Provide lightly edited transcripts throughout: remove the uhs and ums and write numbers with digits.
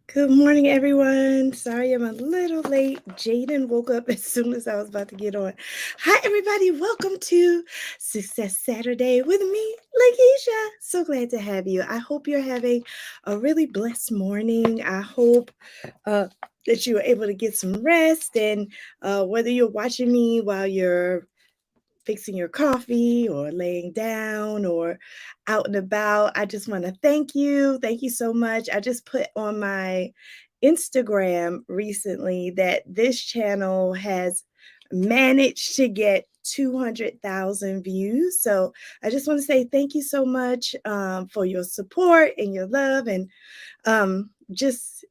Good morning, everyone. Sorry I'm a little late. Jaden woke up as soon as I was about to get on. Hi, everybody. Welcome to Success Saturday with me, Lakisha. So glad to have you. I hope you're having a really blessed morning. I hope uh, that you are able to get some rest. And whether you're watching me while you're fixing your coffee or laying down or out and about, I just want to thank you. Thank you so much. I just put on my Instagram recently that this channel has managed to get 200,000 views. So I just want to say thank you so much for your support and your love and just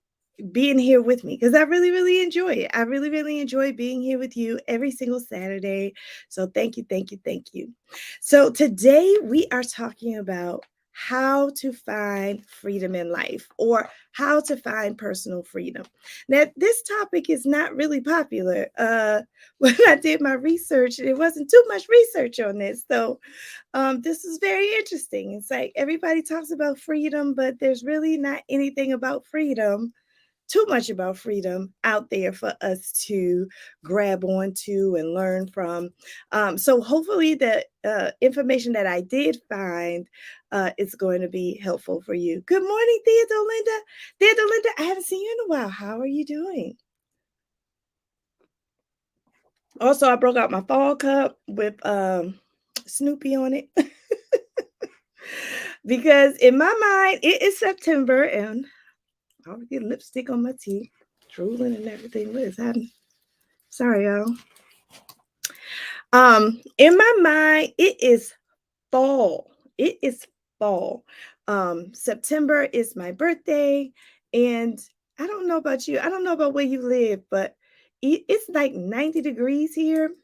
being here with me because I really, really enjoy it. I really, really enjoy being here with you every single Saturday. So thank you, thank you, thank you. So today we are talking about how to find freedom in life or how to find personal freedom. Now, this topic is not really popular. When I did my research, there wasn't too much research on this. So this is very interesting. It's like everybody talks about freedom, but there's really not anything about freedom, too much about freedom out there for us to grab onto and learn from. So hopefully the information that I did find is going to be helpful for you. Good morning, Theodore Linda. Theodore Linda, I haven't seen you in a while. How are you doing? Also, I broke out my fall cup with Snoopy on it. Because in my mind, it is September and I already get lipstick on my teeth, drooling and everything. What is happening? Sorry, y'all. In my mind, it is fall. It is fall. September is my birthday, and I don't know about you. I don't know about where you live, but it's like 90 degrees here.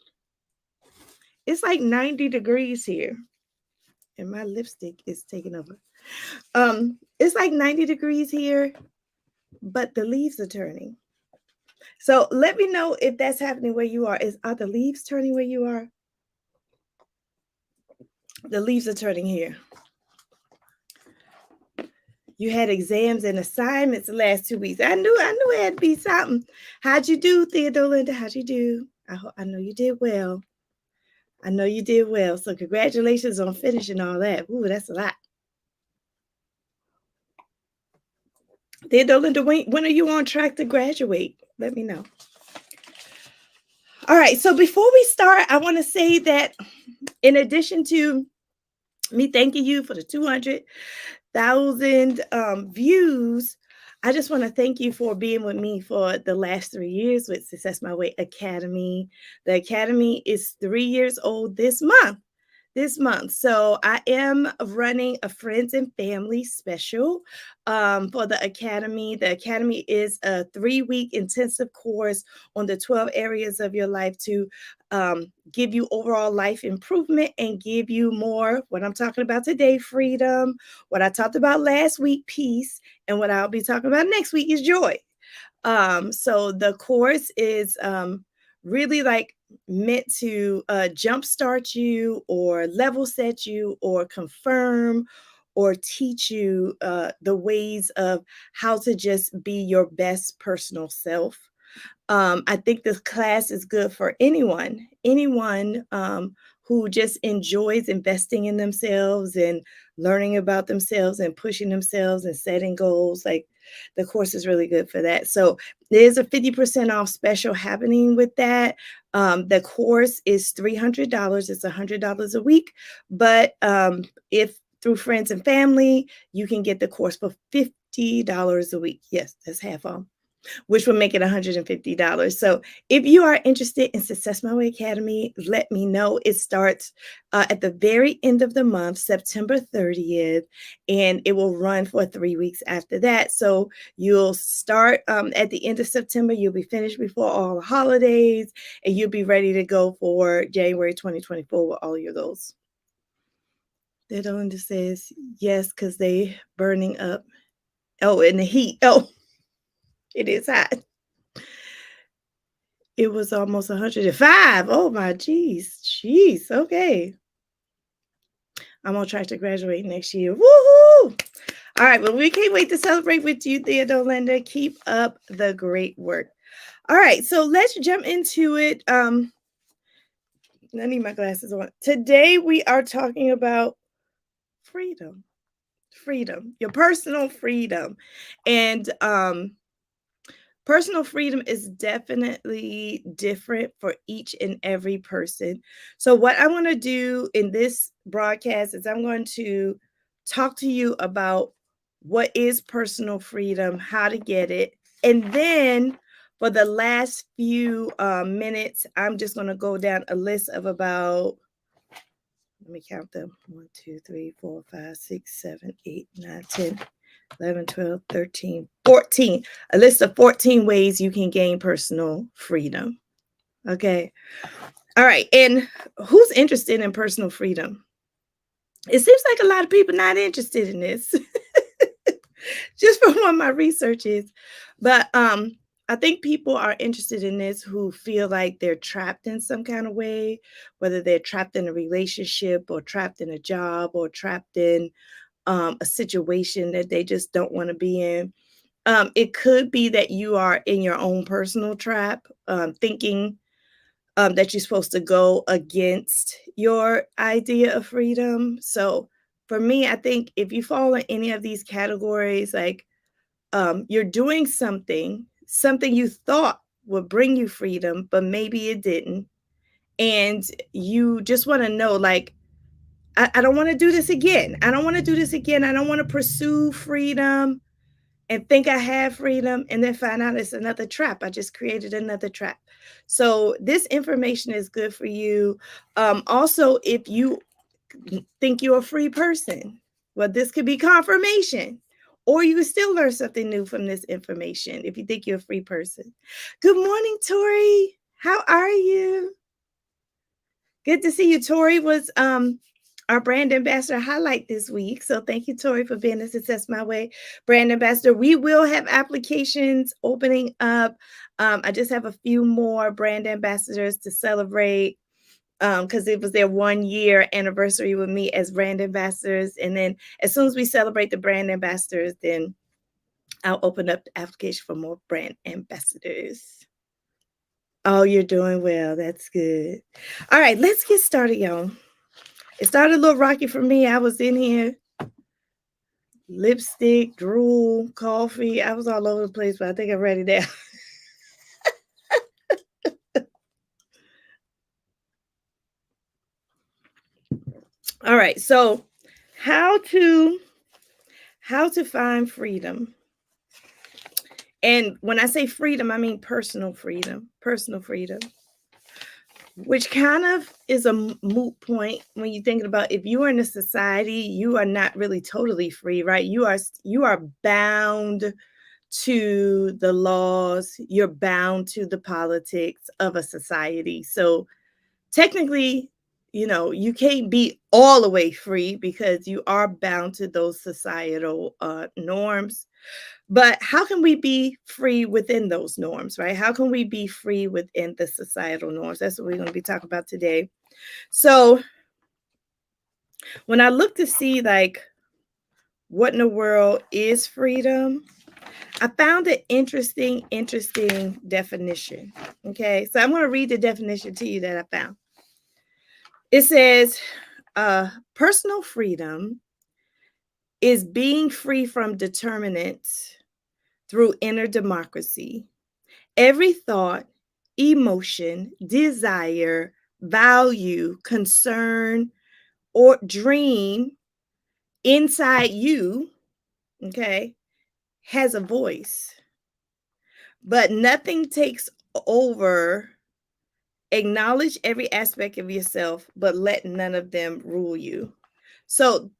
It's like 90 degrees here, and my lipstick is taking over. It's like 90 degrees here, but the leaves are turning. So let me know if that's happening where you are. Are the leaves turning where you are? The leaves are turning here. You had exams and assignments the last 2 weeks. I knew it had to be something. How'd you do, Theodore Linda? How'd you do? I know you did well. I know you did well. So congratulations on finishing all that. Ooh, that's a lot. Theodore Linda, when are you on track to graduate? Let me know. All right. So before we start, I want to say that in addition to me thanking you for the 200,000 views, I just want to thank you for being with me for the last 3 years with Success My Way Academy. The Academy is 3 years old this month. So I am running a friends and family special for the Academy. The Academy is a 3-week intensive course on the 12 areas of your life to give you overall life improvement and give you more, what I'm talking about today, freedom, what I talked about last week, peace, and what I'll be talking about next week is joy. So the course is really like meant to jumpstart you or level set you or confirm or teach you the ways of how to just be your best personal self. I think this class is good for anyone who just enjoys investing in themselves and learning about themselves and pushing themselves and setting goals. Like the course is really good for that. So there's a 50% off special happening with that. The course is $300. It's $100 a week. But if through friends and family, you can get the course for $50 a week. Yes, that's half off, which will make it $150. So if you are interested in Success My Way Academy, let me know. It starts at the very end of the month, September 30th, and it will run for 3 weeks after that. So you'll start at the end of September. You'll be finished before all the holidays, and you'll be ready to go for January 2024 with all your goals. That only says yes because they burning up. Oh, in the heat. Oh, it is hot. It was almost 105. Oh my geez. Okay. I'm on track to graduate next year. Woohoo! All right, well, we can't wait to celebrate with you, Theodore Linda. Keep up the great work. All right, so let's jump into it. I need my glasses on. Today we are talking about freedom. Freedom, your personal freedom. And personal freedom is definitely different for each and every person. So, what I want to do in this broadcast is I'm going to talk to you about what is personal freedom, how to get it. And then for the last few minutes, I'm just going to go down a list of about, let me count them 1, 2, 3, 4, 5, 6, 7, 8, 9, 10. 11, 12, 13, 14. A list of 14 ways you can gain personal freedom. Okay. All right. And who's interested in personal freedom? It seems like a lot of people not interested in this, just from what my research is. But I think people are interested in this who feel like they're trapped in some kind of way, whether they're trapped in a relationship or trapped in a job or trapped in a situation that they just don't want to be in. It could be that you are in your own personal trap, thinking that you're supposed to go against your idea of freedom. So, for me, I think if you fall in any of these categories, like you're doing something you thought would bring you freedom, but maybe it didn't. And you just want to know, like, I don't want to do this again. I don't want to do this again. I don't want to pursue freedom and think I have freedom and then find out it's another trap. I just created another trap. So this information is good for you. Also, if you think you're a free person, well, this could be confirmation. Or you can still learn something new from this information if you think you're a free person. Good morning, Tori. How are you? Good to see you. Tori was our brand ambassador highlight this week. So thank you, Tori, for being a Success My Way brand ambassador. We will have applications opening up. I just have a few more brand ambassadors to celebrate because it was their 1 year anniversary with me as brand ambassadors. And then as soon as we celebrate the brand ambassadors, then I'll open up the application for more brand ambassadors. Oh, you're doing well. That's good. All right, let's get started, y'all. It started a little rocky for me. I was in here, lipstick, drool, coffee. I was all over the place, but I think I'm ready now. All right, so how to find freedom. And when I say freedom, I mean personal freedom, which kind of is a moot point when you're thinking about if you are in a society, you are not really totally free, right? You are bound to the laws, you're bound to the politics of a society. So technically, you can't be all the way free because you are bound to those societal norms. But how can we be free within those norms, right? How can we be free within the societal norms? That's what we're going to be talking about today. So when I look to see like what in the world is freedom, I found an interesting definition. Okay, so I'm going to read the definition to you that I found. It says, personal freedom is being free from determinants through inner democracy. Every thought, emotion, desire, value, concern, or dream inside you, okay, has a voice, but nothing takes over. Acknowledge every aspect of yourself, but let none of them rule you. So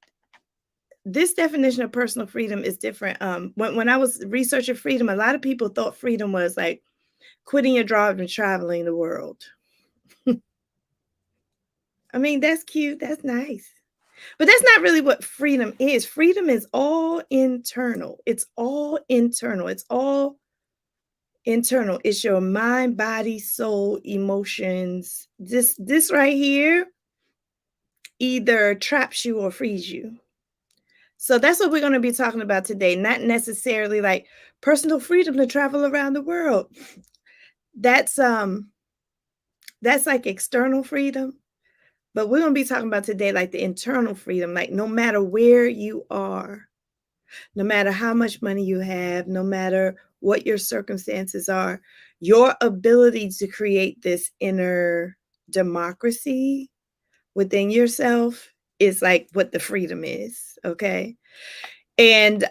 this definition of personal freedom is different. When I was researching freedom, a lot of people thought freedom was like quitting your job and traveling the world. I mean, that's cute. That's nice. But that's not really what freedom is. Freedom is all internal. It's all internal. It's all internal. It's your mind, body, soul, emotions. This right here either traps you or frees you. So that's what we're going to be talking about today, not necessarily like personal freedom to travel around the world. That's that's like external freedom, but we're going to be talking about today like the internal freedom, like no matter where you are, no matter how much money you have, no matter what your circumstances are, your ability to create this inner democracy within yourself is like what the freedom is, okay? And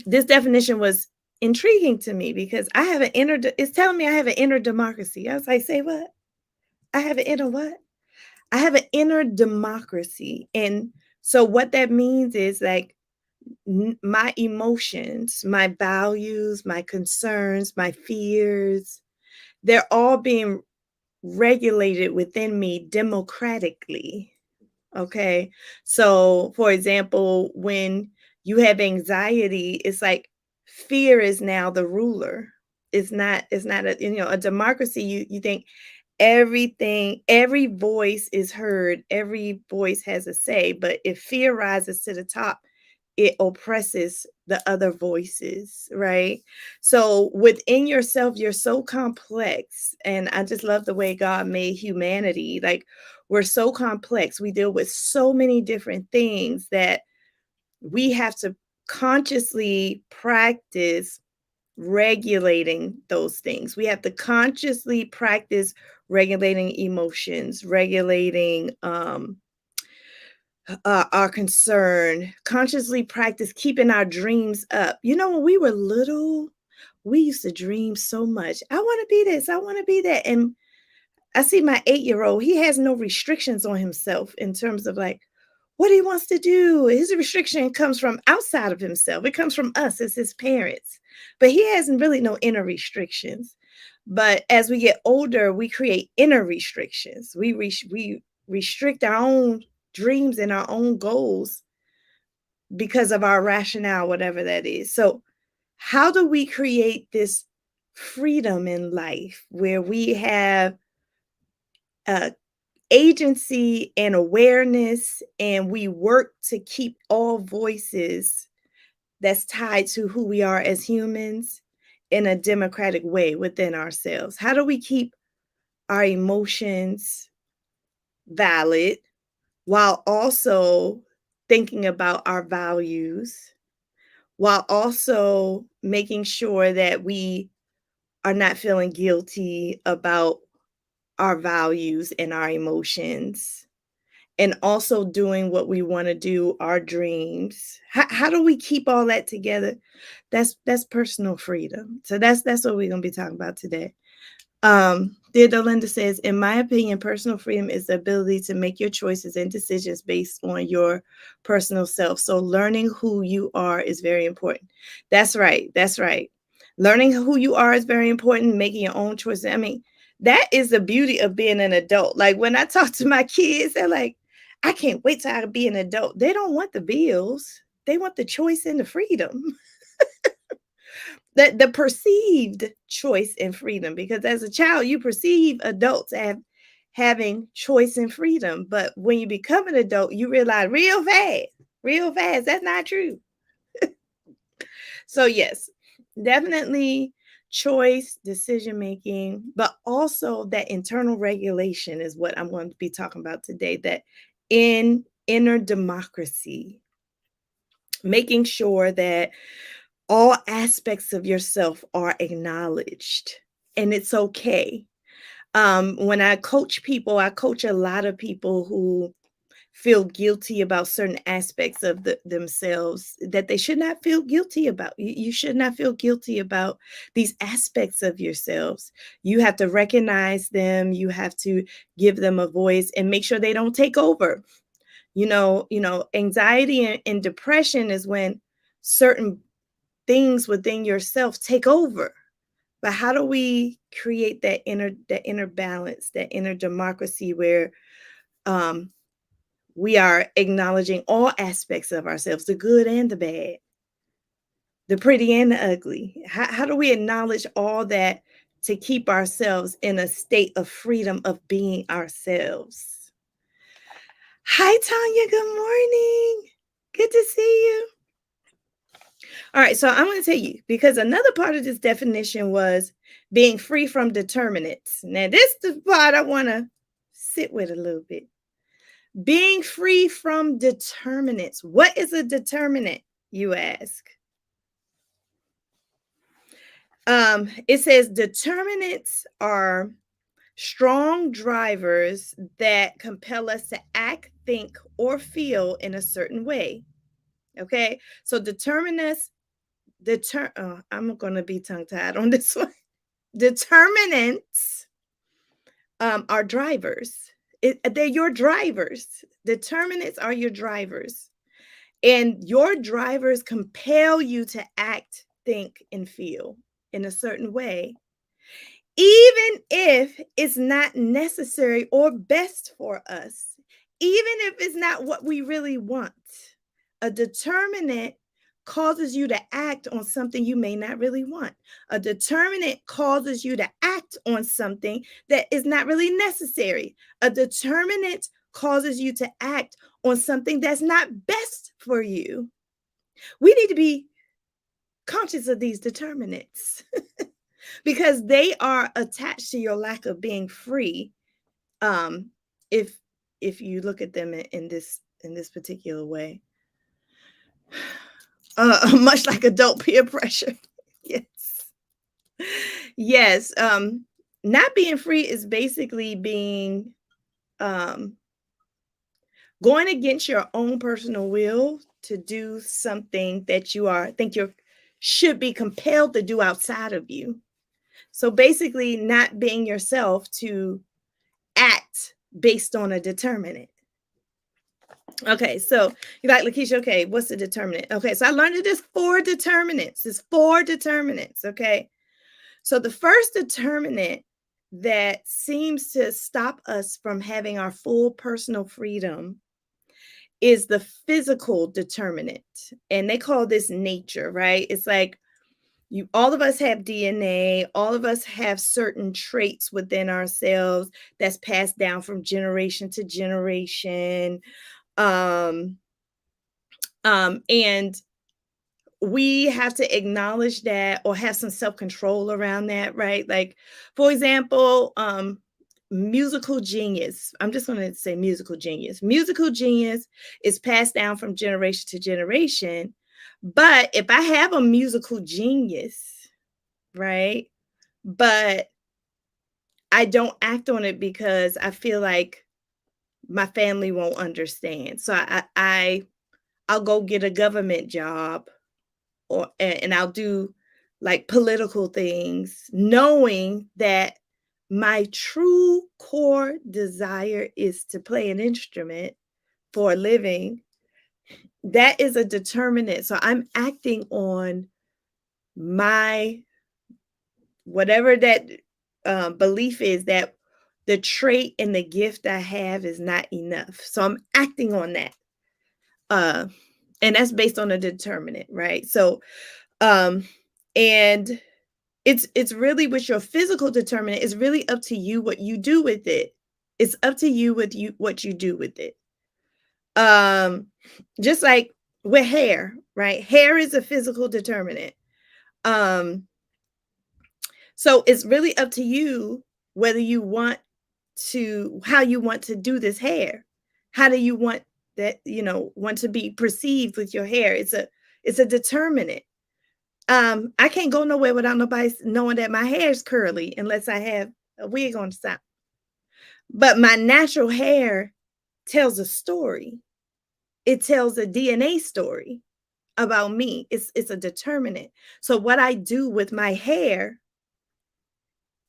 this definition was intriguing to me because I have an inner it's telling me I have an inner democracy. I was like, say what? I have an inner what? I have an inner democracy. And so what that means is like my emotions, my values, my concerns, my fears, they're all being regulated within me democratically. Okay. So, for example, when you have anxiety, it's like fear is now the ruler. It's not a a democracy, you think everything, every voice is heard, every voice has a say, but if fear rises to the top, it oppresses the other voices, right? So within yourself, you're so complex. And I just love the way God made humanity. Like we're so complex. We deal with so many different things that we have to consciously practice regulating those things. We have to consciously practice regulating emotions, regulating our concern, consciously practice keeping our dreams up. You know, when we were little, we used to dream so much. I want to be this, I want to be that. And I see my 8-year-old, he has no restrictions on himself in terms of like what he wants to do. His restriction comes from outside of himself, it comes from us as his parents. But he hasn't really no inner restrictions. But as we get older, we create inner restrictions. We restrict our own dreams and our own goals because of our rationale, whatever that is. So, how do we create this freedom in life where we have uh, agency and awareness and we work to keep all voices that's tied to who we are as humans in a democratic way within ourselves? How do we keep our emotions valid while also thinking about our values, while also making sure that we are not feeling guilty about our values and our emotions, and also doing what we want to do, our dreams? How do we keep all that together? That's personal freedom. So that's what we're going to be talking about today. Theodore Linda says, in my opinion, personal freedom is the ability to make your choices and decisions based on your personal self. So learning who you are is very important. That's right. That's right. Learning who you are is very important. Making your own choices. I mean, that is the beauty of being an adult. Like when I talk to my kids, they're like, I can't wait till I be an adult. They don't want the bills. They want the choice and the freedom. The perceived choice and freedom, because as a child you perceive adults as having choice and freedom, but when you become an adult you realize real fast that's not true. So yes, definitely choice, decision making, but also that internal regulation is what I'm going to be talking about today, that in inner democracy, making sure that all aspects of yourself are acknowledged and it's okay. When I coach people, I coach a lot of people who feel guilty about certain aspects of themselves that they should not feel guilty about. You should not feel guilty about these aspects of yourselves. You have to recognize them, you have to give them a voice and make sure they don't take over. Anxiety and depression is when certain things within yourself take over. But how do we create that inner balance, that inner democracy where um, we are acknowledging all aspects of ourselves, the good and the bad, the pretty and the ugly? How do we acknowledge all that to keep ourselves in a state of freedom of being ourselves? Hi, Tanya. Good morning. Good to see you. All right, so I'm going to tell you because another part of this definition was being free from determinants. Now, this is the part I want to sit with a little bit. Being free from determinants. What is a determinant, you ask? It says determinants are strong drivers that compel us to act, think, or feel in a certain way. Okay, so I'm going to be tongue tied on this one. Determinants are drivers. They're your drivers. Determinants are your drivers. And your drivers compel you to act, think, and feel in a certain way, even if it's not necessary or best for us, even if it's not what we really want. A determinant causes you to act on something you may not really want. A determinant causes you to act on something that is not really necessary. A determinant causes you to act on something that's not best for you. We need to be conscious of these determinants because they are attached to your lack of being free. If you look at them in this particular way. Much like adult peer pressure. Yes. Yes. Not being free is basically being going against your own personal will to do something that you should be compelled to do outside of you. So basically not being yourself to act based on a determinant. Okay, so you're like, Lakisha, okay, what's the determinant? Okay, so I learned that there's 4 determinants. There's 4 determinants, okay? So the first determinant that seems to stop us from having our full personal freedom is the physical determinant. And they call this nature, right? It's like all of us have DNA, all of us have certain traits within ourselves that's passed down from generation to generation. And we have to acknowledge that or have some self-control around that, right? Like, for example, musical genius. I'm just going to say musical genius. Musical genius is passed down from generation to generation. But if I have a musical genius, right, but I don't act on it because I feel like my family won't understand. So I'll go get a government job and I'll do like political things, knowing that my true core desire is to play an instrument for a living. That is a determinant. So I'm acting on my whatever that belief is that the trait and the gift I have is not enough. So I'm acting on that. And that's based on a determinant, right? So and it's really with your physical determinant, it's really up to you what you do with it. It's up to you what you do with it. Just like with hair, right? Hair is a physical determinant. So it's really up to you whether you want how you want to do this hair. How do you want that, want to be perceived with your hair? It's a determinant. I can't go nowhere without nobody knowing that my hair is curly unless I have a wig on the side. But my natural hair tells a story. It tells a DNA story about me. It's a determinant. So what I do with my hair,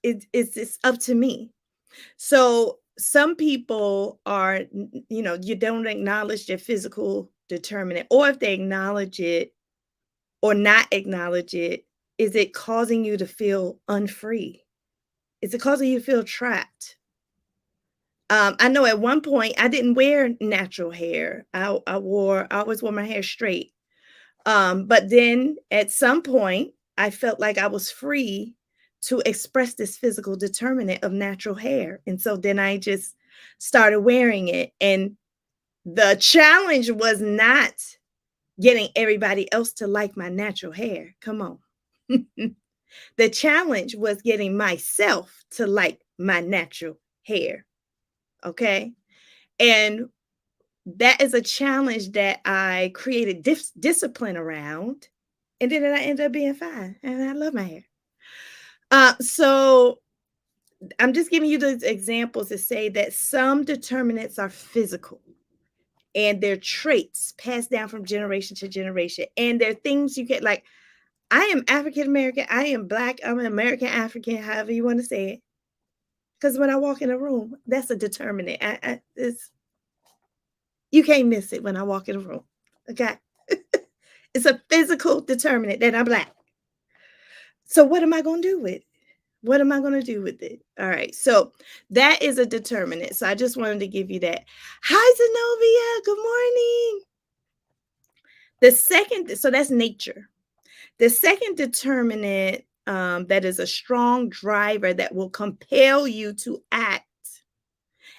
it's up to me. So some people are, you don't acknowledge their physical determinant, or if they acknowledge it or not acknowledge it, is it causing you to feel unfree? Is it causing you to feel trapped? I know at one point I didn't wear natural hair. I always wore my hair straight. But then at some point I felt like I was free to express this physical determinant of natural hair. And so then I just started wearing it. And the challenge was not getting everybody else to like my natural hair. Come on. The challenge was getting myself to like my natural hair. Okay. And that is a challenge that I created discipline around. And then I ended up being fine. And I love my hair. So I'm just giving you those examples to say that some determinants are physical and they're traits passed down from generation to generation. And they're things you get like, I am African American, I am Black, I'm an American African, however you want to say it. Because when I walk in a room, that's a determinant. You can't miss it when I walk in a room. Okay. It's a physical determinant that I'm Black. So what am I going to do with it? What am I going to do with it? All right. So that is a determinant. So I just wanted to give you that. Hi, Zenobia. Good morning. The second, so that's nature. The second determinant that is a strong driver that will compel you to act,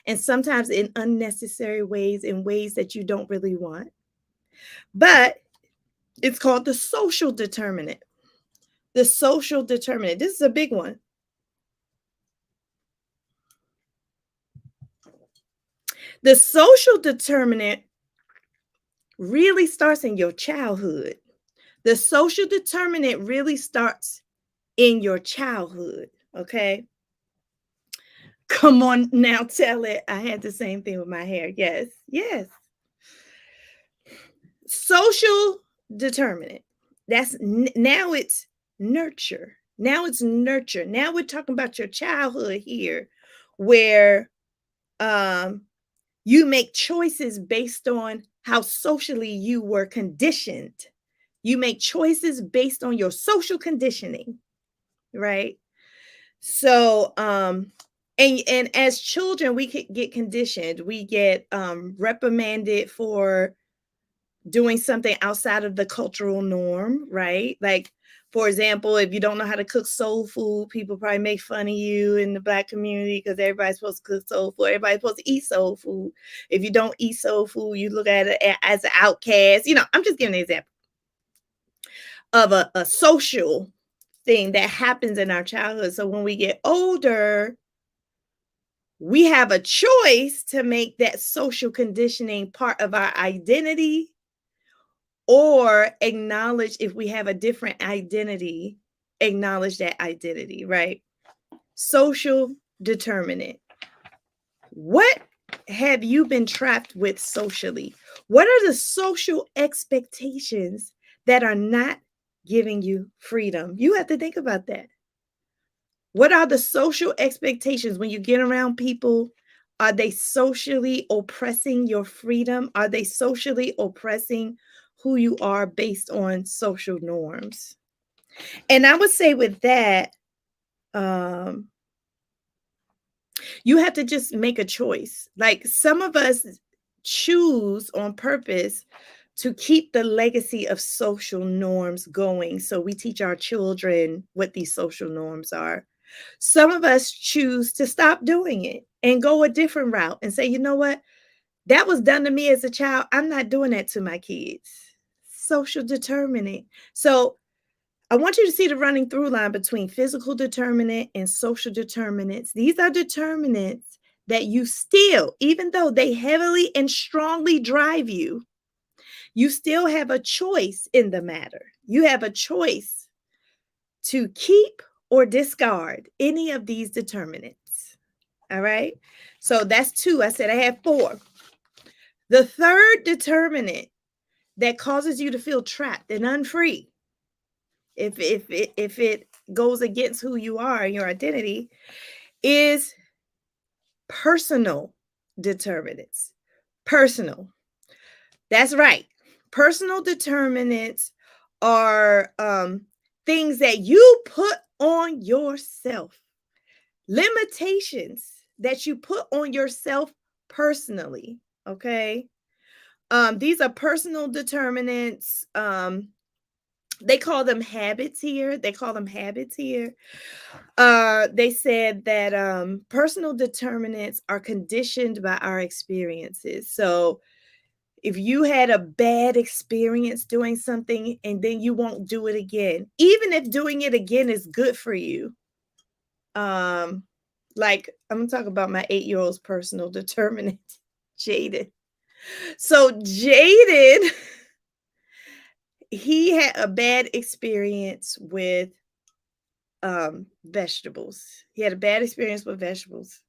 and sometimes in unnecessary ways, in ways that you don't really want. But it's called the social determinant. The social determinant. This is a big one. The social determinant really starts in your childhood. The social determinant really starts in your childhood. Okay. Come on now, tell it. I had the same thing with my hair. Yes. Yes. Social determinant. That's now it's nurture. Now it's nurture. Now we're talking about your childhood here, where you make choices based on how socially you were conditioned. You make choices based on your social conditioning, right? So, and as children, we could get conditioned. We get reprimanded for doing something outside of the cultural norm, right? Like, for example, if you don't know how to cook soul food, people probably make fun of you in the Black community because everybody's supposed to cook soul food. Everybody's supposed to eat soul food. If you don't eat soul food, you look at it as an outcast. I'm just giving an example of a social thing that happens in our childhood. So when we get older, we have a choice to make that social conditioning part of our identity, or acknowledge, if we have a different identity, acknowledge that identity, right? Social determinant. What have you been trapped with socially? What are the social expectations that are not giving you freedom? You have to think about that. What are the social expectations when you get around people? Are they socially oppressing your freedom? Are they socially oppressing who you are based on social norms? And I would say with that, you have to just make a choice. Like, some of us choose on purpose to keep the legacy of social norms going. So we teach our children what these social norms are. Some of us choose to stop doing it and go a different route and say, you know what? That was done to me as a child. I'm not doing that to my kids. Social determinant. So I want you to see the running through line between physical determinant and social determinants. These are determinants that you still, even though they heavily and strongly drive you, you still have a choice in the matter. You have a choice to keep or discard any of these determinants. All right. So that's two. I said I have four. The third determinant that causes you to feel trapped and unfree, if it goes against who you are and your identity, is personal determinants. Personal. That's right. Personal determinants are things that you put on yourself, limitations that you put on yourself personally. Okay. These are personal determinants. They call them habits here. They said that personal determinants are conditioned by our experiences. So If you had a bad experience doing something and then you won't do it again, even if doing it again is good for you. Like I'm gonna talk about my 8-year-old's personal determinant, Jaden. So Jaden, he had a bad experience with vegetables. He had a bad experience with vegetables.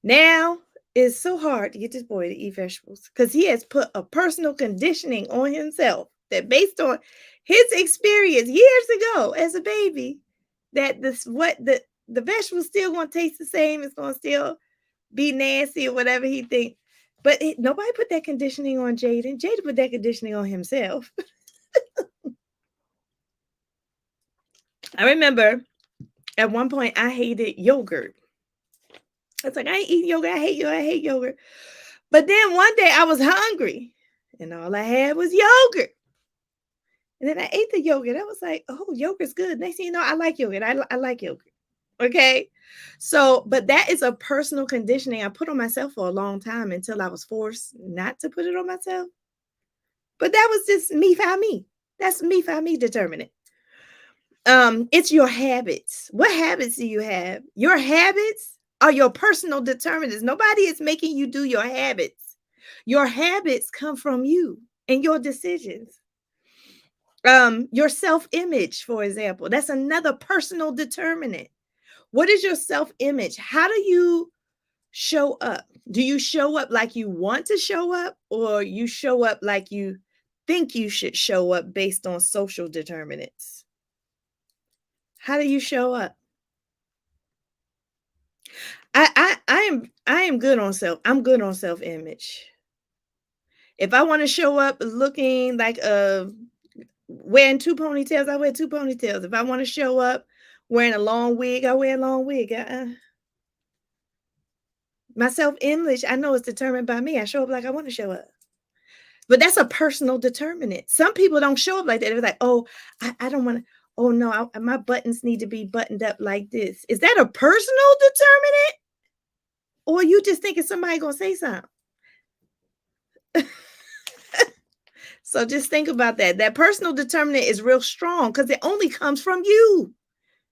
Now it's so hard to get this boy to eat vegetables because he has put a personal conditioning on himself that based on his experience years ago as a baby, that the vegetables still gonna taste the same, it's gonna still be nasty or whatever he think. But nobody put that conditioning on Jaden. Jaden put that conditioning on himself. I remember at one point I hated yogurt. I was like, I ain't eating yogurt. I hate yogurt. I hate yogurt. But then one day I was hungry and all I had was yogurt. And then I ate the yogurt. I was like, oh, yogurt's good. Next thing you know, I like yogurt. I like yogurt. Okay. So, but that is a personal conditioning I put on myself for a long time until I was forced not to put it on myself. But that was just me by me. That's me by me determining. It's your habits. What habits do you have? Your habits are your personal determinants. Nobody is making you do your habits. Your habits come from you and your decisions. Your self-image, for example, that's another personal determinant. What is your self-image? How do you show up? Do you show up like you want to show up, or you show up like you think you should show up based on social determinants? How do you show up? I am good on I'm good on self-image. If I want to show up looking like wearing 2 ponytails, I wear 2 ponytails. If I want to show up wearing a long wig, I wear a long wig. My self-image, I know, is determined by me. I show up like I want to show up. But that's a personal determinant. Some people don't show up like that. They're like, oh, I don't want to. Oh, no, my buttons need to be buttoned up like this. Is that a personal determinant? Or you just thinking somebody going to say something? So just think about that. That personal determinant is real strong because it only comes from you.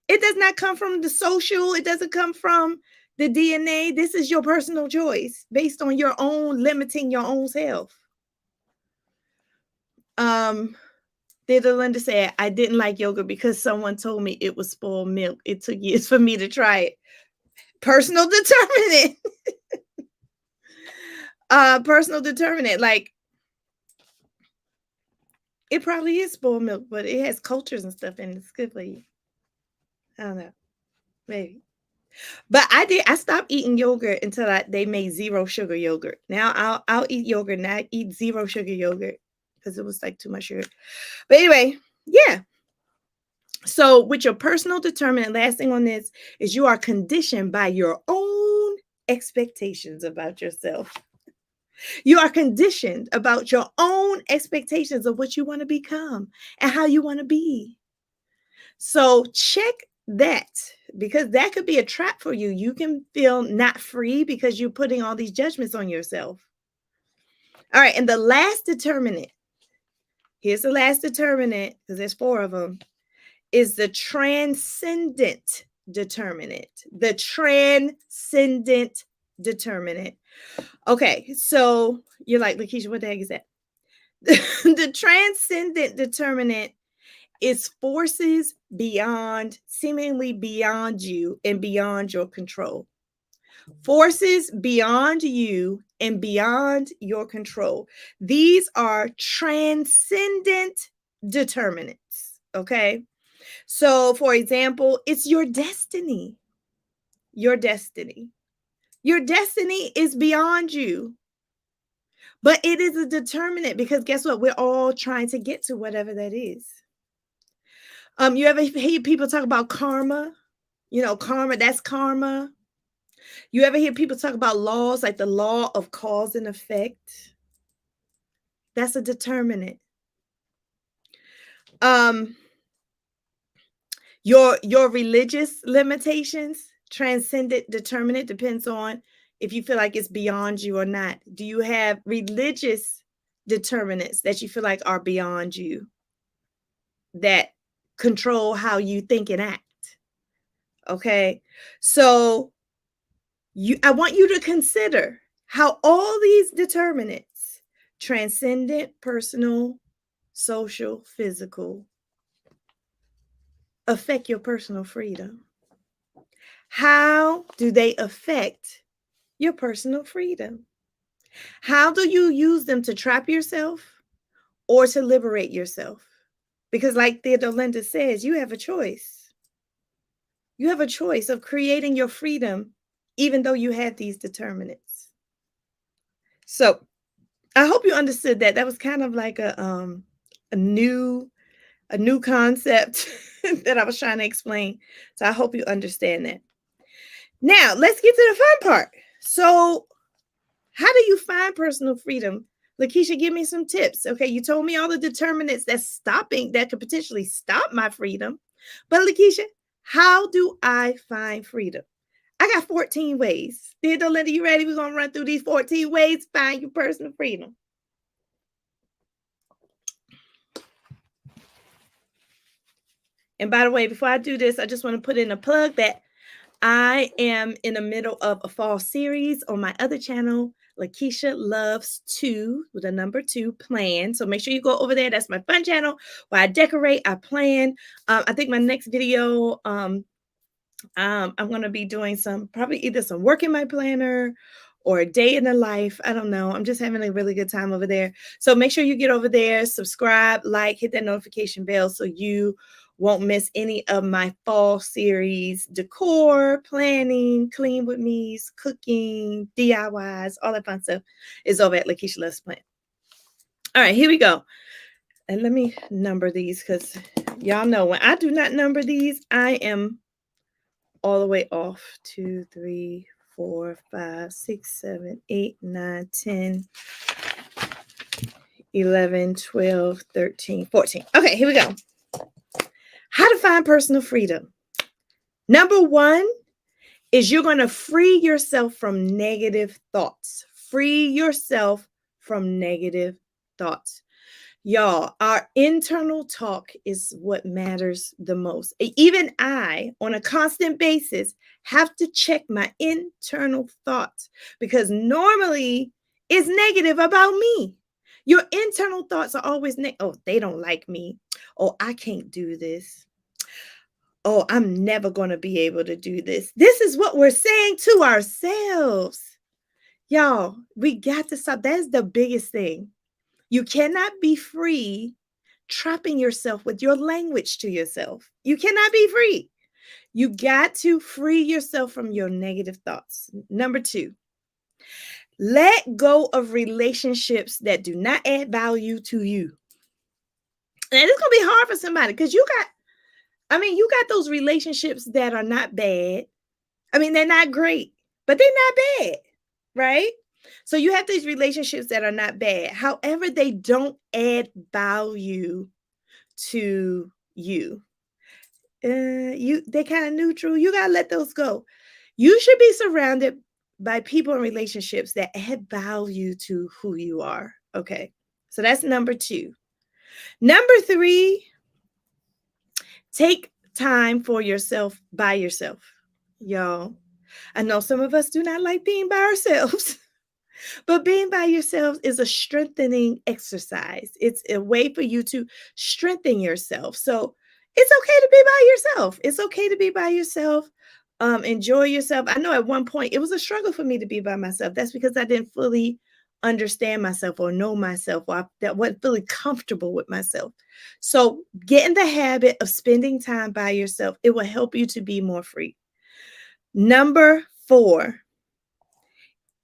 It does not come from the social. It doesn't come from the DNA. This is your personal choice based on your own limiting your own self. Theater Linda said, I didn't like yogurt because someone told me it was spoiled milk. It took years for me to try it. Personal determinant. Personal determinant. Like, it probably is spoiled milk, but it has cultures and stuff in it. It's good for you. I don't know. Maybe. But I stopped eating yogurt until they made 0 sugar yogurt. Now I'll eat yogurt and I eat 0 sugar yogurt because it was like too much sugar. But anyway, yeah. So with your personal determinant, last thing on this is you are conditioned by your own expectations about yourself. You are conditioned about your own expectations of what you want to become and how you want to be. So check that, because that could be a trap for you. You can feel not free because you're putting all these judgments on yourself. All right. And the last determinant, here's the last determinant, because there's 4 of them, is the transcendent determinant. The transcendent determinant. Okay. So you're like, Lakisha, what the heck is that? The transcendent determinant is forces seemingly beyond you and beyond your control. Forces beyond you and beyond your control. These are transcendent determinants. Okay. So, for example, it's your destiny. Your destiny. Your destiny is beyond you. But it is a determinant because guess what? We're all trying to get to whatever that is. You ever hear people talk about karma? You know, karma, that's karma. You ever hear people talk about laws like the law of cause and effect? That's a determinant. Your religious limitations, transcendent determinant, depends on if you feel like it's beyond you or not. Do you have religious determinants that you feel like are beyond you, that control how you think and act. Okay. So I want you to consider how all these determinants, transcendent, personal, social, physical, affect your personal freedom. How do they affect your personal freedom? How do you use them to trap yourself or to liberate yourself? Because, like Theodore Linda says, you have a choice. You have a choice of creating your freedom, even though you have these determinants. So, I hope you understood that. That was kind of like a new concept that I was trying to explain. So I hope you understand that. Now, let's get to the fun part. So, how do you find personal freedom? Lakisha, give me some tips. Okay, you told me all the determinants that could potentially stop my freedom. But Lakisha, how do I find freedom? I got 14 ways. Theodore Linda, you ready? We're gonna run through these 14 ways to find your personal freedom. And by the way, before I do this, I just want to put in a plug that I am in the middle of a fall series on my other channel, Lakisha Loves To, with a number 2 plan. So make sure you go over there. That's my fun channel where I decorate, I plan. I think my next video, I'm going to be doing probably either some work in my planner or a day in the life. I don't know. I'm just having a really good time over there. So make sure you get over there, subscribe, like, hit that notification bell so you won't miss any of my fall series, decor, planning, clean with me's, cooking, DIYs, all that fun stuff is over at Lakisha Loves Plan. All right, here we go. And let me number these because y'all know when I do not number these, I am all the way off. 2, 3, 4, 5, 6, 7, 8, 9, 10, 11, 12, 13, 14. Okay, here we go. How to find personal freedom. Number 1 is you're going to free yourself from negative thoughts. Free yourself from negative thoughts. Y'all, our internal talk is what matters the most. Even I, on a constant basis, have to check my internal thoughts because normally it's negative about me. Your internal thoughts are always oh, they don't like me. Oh, I can't do this. Oh, I'm never going to be able to do this. This is what we're saying to ourselves. Y'all, we got to stop. That is the biggest thing. You cannot be free trapping yourself with your language to yourself. You cannot be free. You got to free yourself from your negative thoughts. Number 2, let go of relationships that do not add value to you. And it's going to be hard for somebody because you got those relationships that are not bad. They're not great, but they're not bad, right? So you have these relationships that are not bad. However, they don't add value to you. They're kind of neutral. You got to let those go. You should be surrounded by people and relationships that add value to who you are. Okay. So that's number 2. Number 3, take time for yourself by yourself. Y'all, I know some of us do not like being by ourselves. But being by yourself is a strengthening exercise. It's a way for you to strengthen yourself. So it's okay to be by yourself. It's okay to be by yourself. Enjoy yourself. I know at one point it was a struggle for me to be by myself. That's because I didn't fully understand myself or know myself, or that wasn't fully comfortable with myself. So get in the habit of spending time by yourself. It will help you to be more free. Number 4,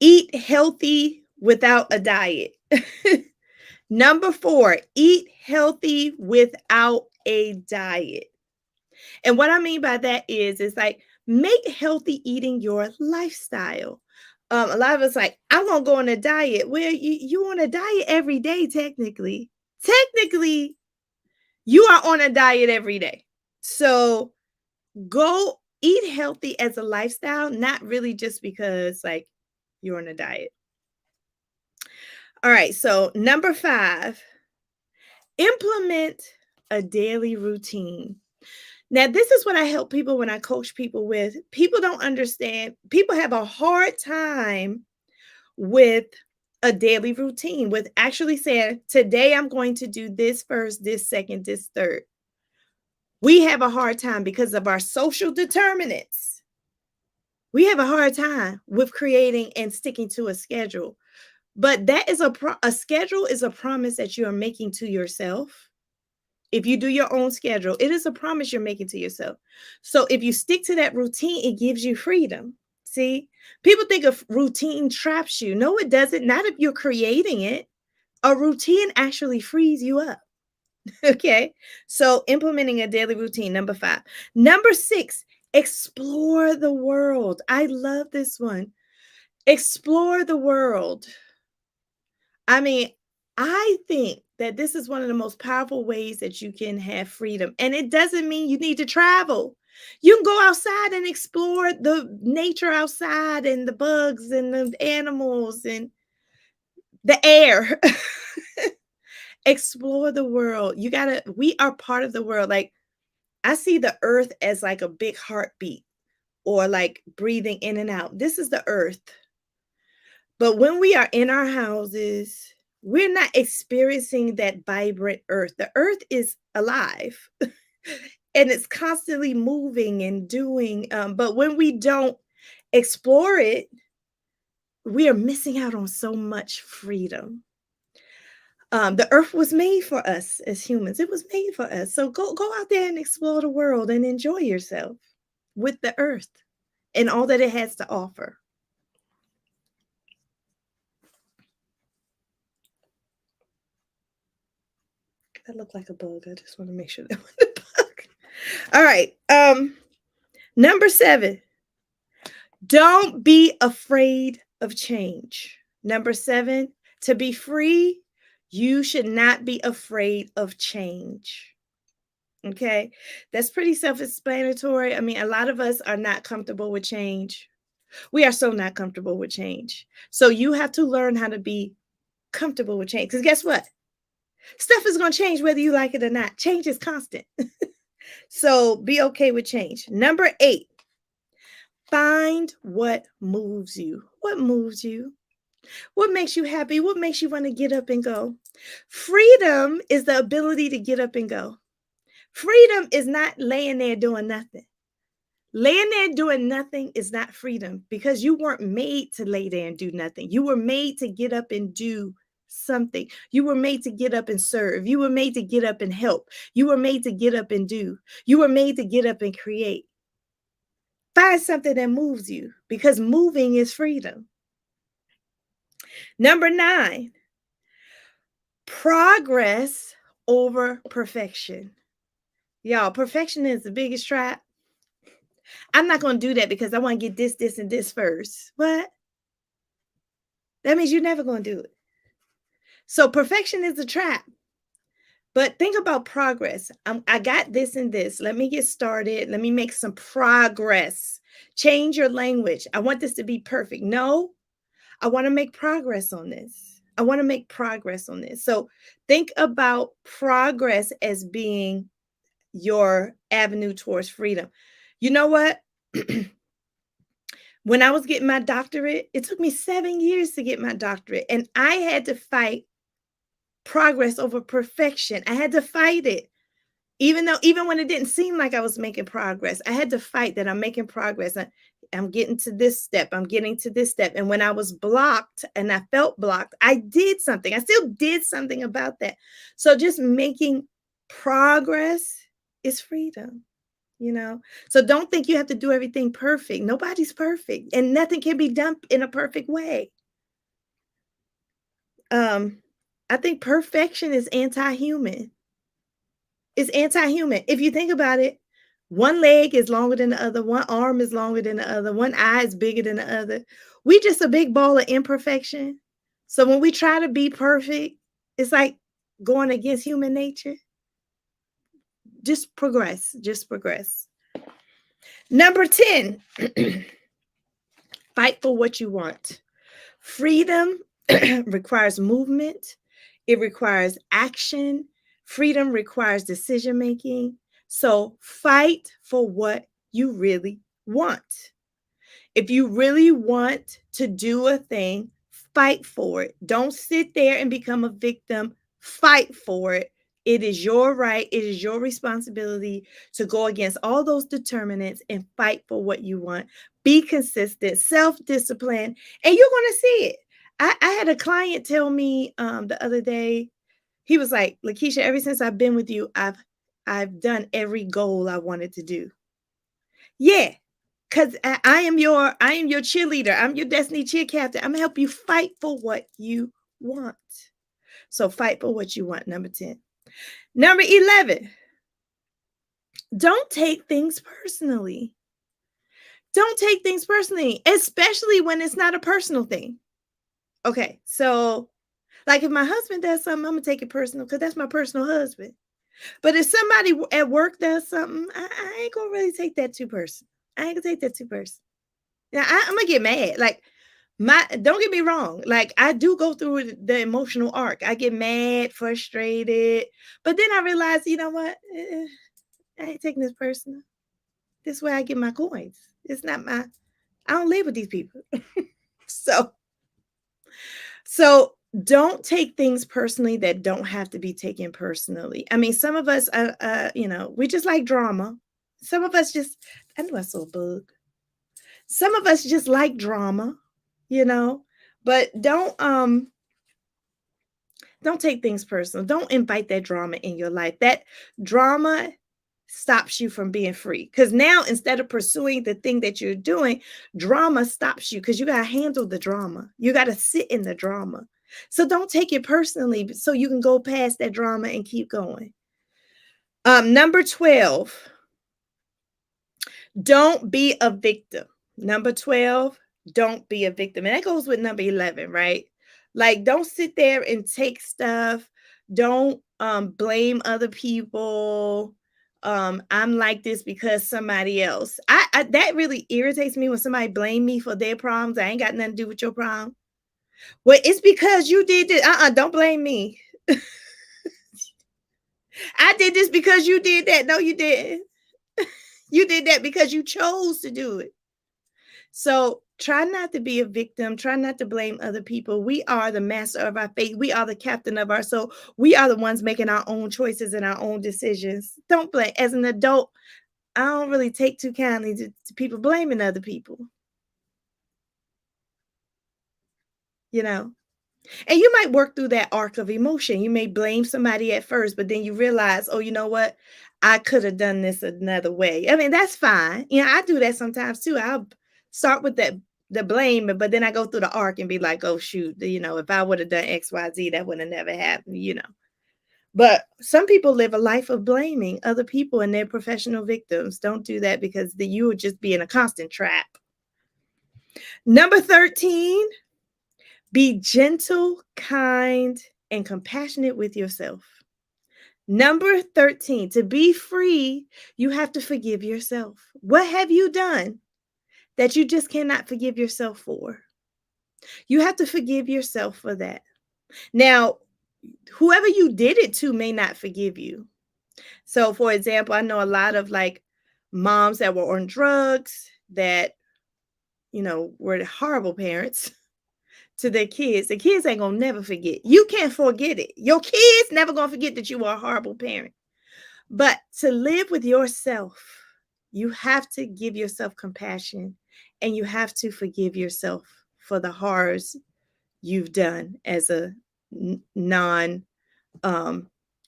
eat healthy without a diet. Number 4, eat healthy without a diet. And what I mean by that is, it's like, make healthy eating your lifestyle. A lot of us like, I'm going to go on a diet. Well, you on a diet every day, technically. Technically, you are on a diet every day. So go eat healthy as a lifestyle, not really just because like you're on a diet. All right. So, number 5, implement a daily routine. Now, this is what I help people when I coach people with. People don't understand, people have a hard time with a daily routine, with actually saying, today I'm going to do this first, this second, this third. We have a hard time because of our social determinants. We have a hard time with creating and sticking to a schedule. But that is a schedule is a promise that you are making to yourself. If you do your own schedule, it is a promise you're making to yourself. So if you stick to that routine, it gives you freedom. See, people think of routine traps you. No, it doesn't. Not if you're creating it. A routine actually frees you up. Okay. So implementing a daily routine, number 5. Number 6, explore the world. I love this one. Explore the world. I mean, I think that this is one of the most powerful ways that you can have freedom. And it doesn't mean you need to travel. You can go outside and explore the nature outside and the bugs and the animals and the air. Explore the world. We are part of the world. Like, I see the earth as like a big heartbeat or like breathing in and out. This is the earth. But when we are in our houses, we're not experiencing that vibrant earth. The earth is alive and it's constantly moving and doing. But when we don't explore it, we are missing out on so much freedom. The earth was made for us as humans. It was made for us. So go out there and explore the world and enjoy yourself with the earth and all that it has to offer. That looked like a bug. I just want to make sure that wasn't a bug. All right. Number 7, don't be afraid of change. Number 7, to be free, you should not be afraid of change. Okay. That's pretty self-explanatory. I mean, a lot of us are not comfortable with change. We are so not comfortable with change. So you have to learn how to be comfortable with change. Because guess what? Stuff is going to change whether you like it or not. Change is constant. So be okay with change. Number 8, find what moves you. What moves you? What makes you happy? What makes you want to get up and go? Freedom is the ability to get up and go. Freedom is not laying there doing nothing. Laying there doing nothing is not freedom because you weren't made to lay there and do nothing. You were made to get up and do something. You were made to get up and serve. You were made to get up and help. You were made to get up and do. You were made to get up and create. Find something that moves you because moving is freedom. Number 9, progress over perfection. Y'all, perfection is the biggest trap. I'm not going to do that because I want to get this, this, and this first. What? That means you're never going to do it. So perfection is a trap. But think about progress. I got this and this. Let me get started. Let me make some progress. Change your language. I want this to be perfect. No, I want to make progress on this. I want to make progress on this. So think about progress as being your avenue towards freedom. You know what? When I was getting my doctorate, it took me 7 years to get my doctorate, and I had to fight progress over perfection. I had to fight it. Even when it didn't seem like I was making progress, I had to fight that I'm making progress. I'm getting to this step. I'm getting to this step. And when I was blocked and I felt blocked, I did something. I still did something about that. So just making progress is freedom. So don't think you have to do everything perfect. Nobody's perfect and nothing can be done in a perfect way. I think perfection is anti-human. It's anti-human. If you think about it, one leg is longer than the other, one arm is longer than the other, one eye is bigger than the other. We just a big ball of imperfection. So when we try to be perfect, it's like going against human nature. Just progress. Just progress. Number 10, fight for what you want. Freedom requires movement, it requires action, freedom requires decision making. So fight for what you really want. If you really want to do a thing, fight for it. Don't sit there and become a victim. Fight for it. It is your right, it is your responsibility to go against all those determinants and fight for what you want. Be consistent, self discipline, and you're going to see it. I had a client tell me the other day, he was like, Lakisha, ever since I've been with you, I've done every goal I wanted to do. Yeah, because I am your cheerleader. I'm your destiny cheer captain. I'm gonna help you fight for what you want. So fight for what you want. Number 10. Number 11. Don't take things personally. Don't take things personally, especially when it's not a personal thing. Okay, so like if my husband does something, I'm gonna take it personal because that's my personal husband. But if somebody at work does something, I ain't gonna really take that too personal. I ain't gonna take that too personal. Now I'm gonna get mad. Like don't get me wrong. Like I do go through the emotional arc. I get mad, frustrated, but then I realize, you know what? I ain't taking this personal. This way I get my coins. It's not my. I don't live with these people. so so don't take things personally that don't have to be taken personally. I mean, some of us, we just like drama. Some of us just. I know I saw a bug. Some of us just like drama, you know, but don't take things personal. Don't invite that drama in your life. That drama stops you from being free. Because now instead of pursuing the thing that you're doing, drama stops you because you got to handle the drama. You got to sit in the drama. So don't take it personally so you can go past that drama and keep going. Number 12, don't be a victim. Number 12, don't be a victim. And that goes with number 11, right? Like, don't sit there and take stuff. Don't blame other people. I'm like this because somebody else. I that really irritates me when somebody blame me for their problems. I ain't got nothing to do with your problem. Well, it's because you did this. Don't blame me. I did this because you did that. No, you didn't. You did that because you chose to do it. So try not to be a victim. Try not to blame other people. We are the master of our fate. We are the captain of our soul. We are the ones making our own choices and our own decisions. Don't blame. As an adult, I don't really take too kindly to people blaming other people. You know, and you might work through that arc of emotion. You may blame somebody at first, but then you realize, oh, you know what? I could have done this another way. I mean, that's fine. You know, I do that sometimes too. I'll start with the blame, but then I go through the arc and be like, oh shoot, if I would have done X, Y, Z, that would have never happened. But some people live a life of blaming other people and their professional victims. Don't do that because you would just be in a constant trap. Number 13. Be gentle, kind, and compassionate with yourself. Number 13, to be free, you have to forgive yourself. What have you done that you just cannot forgive yourself for? You have to forgive yourself for that. Now, whoever you did it to may not forgive you. So, for example, I know a lot of like moms that were on drugs that, were horrible parents to their kids. The kids ain't gonna never forget. You can't forget it. Your kids never gonna forget that you were a horrible parent. But to live with yourself, you have to give yourself compassion and you have to forgive yourself for the horrors you've done as a non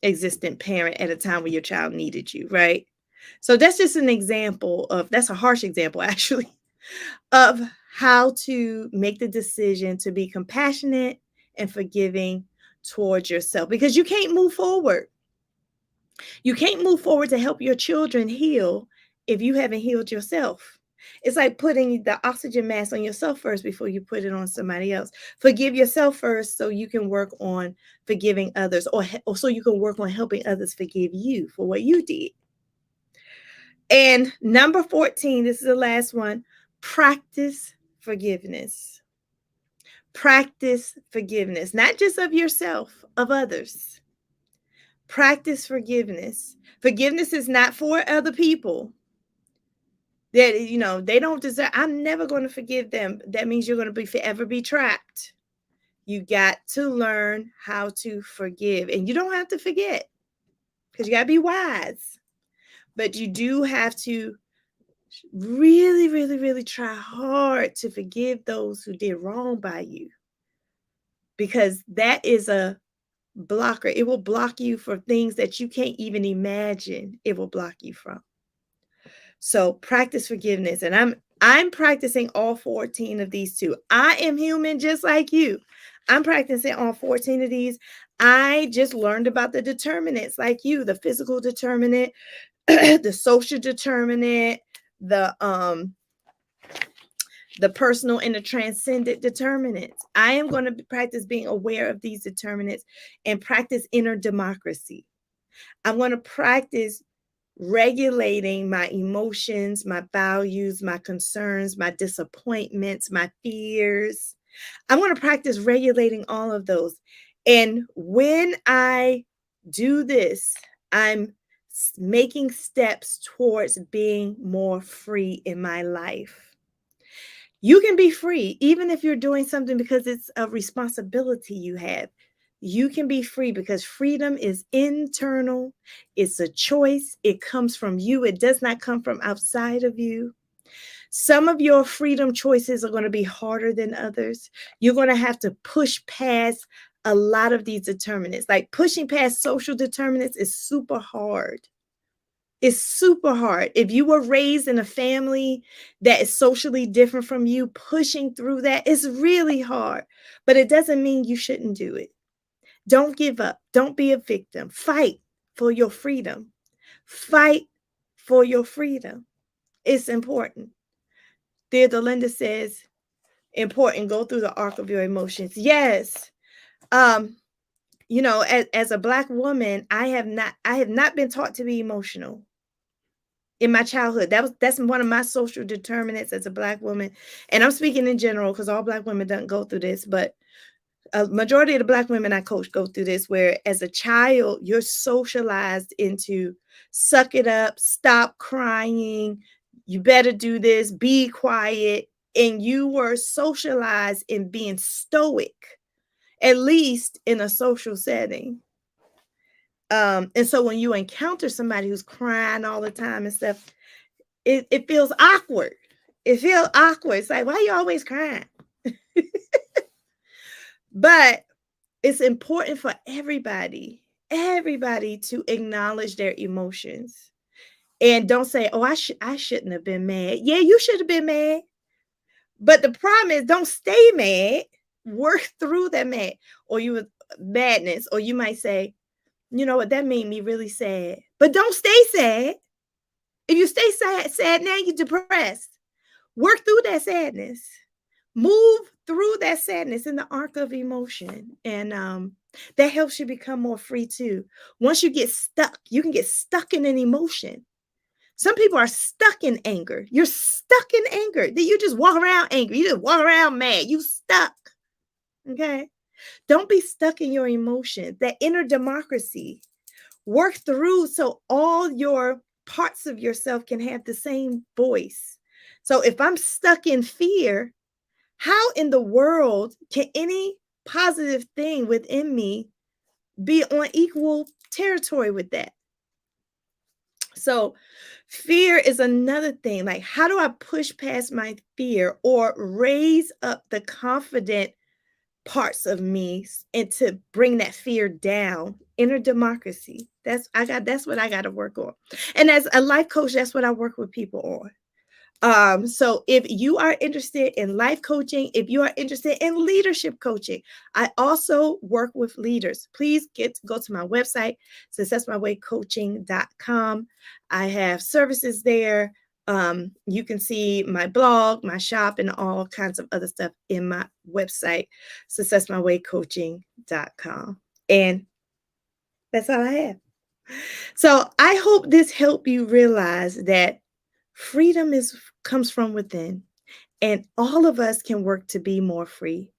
existent parent at a time when your child needed you, right? So that's just an example that's a harsh example actually of how to make the decision to be compassionate and forgiving towards yourself because you can't move forward. You can't move forward to help your children heal if you haven't healed yourself. It's like putting the oxygen mask on yourself first before you put it on somebody else. Forgive yourself first so you can work on forgiving others or so you can work on helping others forgive you for what you did. And number 14, this is the last one, practice forgiveness. Practice forgiveness, not just of yourself, of others. Practice forgiveness. Forgiveness is not for other people that, they don't deserve. I'm never going to forgive them. That means you're going to be forever be trapped. You got to learn how to forgive, and you don't have to forget because you got to be wise, but you do have to really, really, really try hard to forgive those who did wrong by you, because that is a blocker. It will block you for things that you can't even imagine. It will block you from. So practice forgiveness. And I'm practicing all 14 of these too. I am human just like you. I'm practicing all 14 of these. I just learned about the determinants like you, the physical determinant, the social determinant, the personal and the transcendent determinants. I am going to practice being aware of these determinants and practice inner democracy. I'm going to practice regulating my emotions, my values, my concerns, my disappointments, my fears. I'm going to practice regulating all of those. And when I do this, I'm making steps towards being more free in my life. You can be free, even if you're doing something because it's a responsibility you have. You can be free because freedom is internal. It's a choice. It comes from you. It does not come from outside of you. Some of your freedom choices are going to be harder than others. You're going to have to push past a lot of these determinants. Like pushing past social determinants is super hard. It's super hard. If you were raised in a family that is socially different from you, pushing through that is really hard. But it doesn't mean you shouldn't do it. Don't give up. Don't be a victim. Fight for your freedom. Fight for your freedom. It's important. Theodore Linda says, important, go through the arc of your emotions. Yes. As a Black woman, I have not been taught to be emotional. In my childhood, that's one of my social determinants as a Black woman. And I'm speaking in general because all Black women don't go through this, but a majority of the Black women I coach go through this, where as a child, you're socialized into suck it up, stop crying, you better do this, be quiet. And you were socialized in being stoic, at least in a social setting. And so when you encounter somebody who's crying all the time and stuff, it feels awkward. It feels awkward. It's like, why are you always crying? But it's important for everybody to acknowledge their emotions. And don't say, oh, I shouldn't have been mad. Yeah, you should have been mad. But the problem is, don't stay mad. Work through that madness. Or you might say, you know what, that made me really sad. But don't stay sad. If you stay sad now, you're depressed. Work through that sadness. Move through that sadness in the arc of emotion. And that helps you become more free too. Once you get stuck, you can get stuck in an emotion. Some people are stuck in anger. You're stuck in anger. Then you just walk around angry. You just walk around mad. You stuck. Okay? Don't be stuck in your emotions. That inner democracy. Work through so all your parts of yourself can have the same voice. So if I'm stuck in fear, how in the world can any positive thing within me be on equal territory with that? So fear is another thing. Like, how do I push past my fear or raise up the confident parts of me and to bring that fear down? Inner democracy. That's what I got to work on. And as a life coach, that's what I work with people on. So if you are interested in life coaching, if you are interested in leadership coaching, I also work with leaders. Please go to my website, successmywaycoaching.com. I have services there. You can see my blog, my shop, and all kinds of other stuff in my website, successmywaycoaching.com. And that's all I have. So I hope this helped you realize that freedom comes from within, and all of us can work to be more free.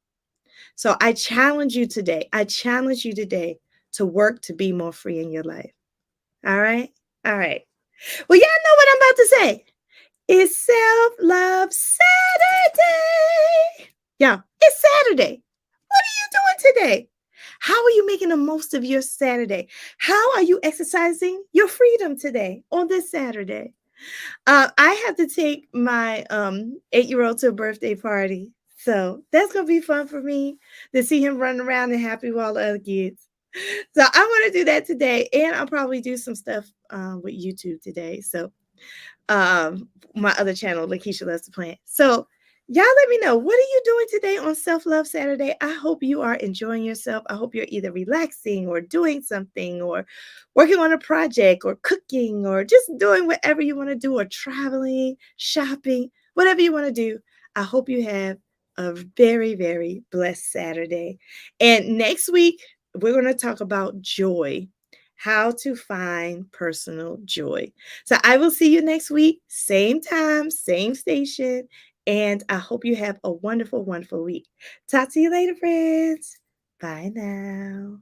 So I challenge you today. I challenge you today to work to be more free in your life. All right? All right. Well, y'all know what I'm about to say. It's Self Love Saturday. Yeah, it's Saturday. What are you doing today? How are you making the most of your Saturday? How are you exercising your freedom today on this Saturday? I have to take my 8-year-old to a birthday party. So that's gonna be fun for me to see him running around and happy with all the other kids. So I want to do that today, and I'll probably do some stuff with YouTube today. So my other channel, Lakisha Loves to Plant. So y'all let me know, what are you doing today on Self-Love Saturday? I hope you are enjoying yourself. I hope you're either relaxing or doing something or working on a project or cooking or just doing whatever you want to do or traveling, shopping, whatever you want to do. I hope you have a very, very blessed Saturday. And next week, we're going to talk about joy, how to find personal joy. So I will see you next week, same time, same station. And I hope you have a wonderful, wonderful week. Talk to you later, friends. Bye now.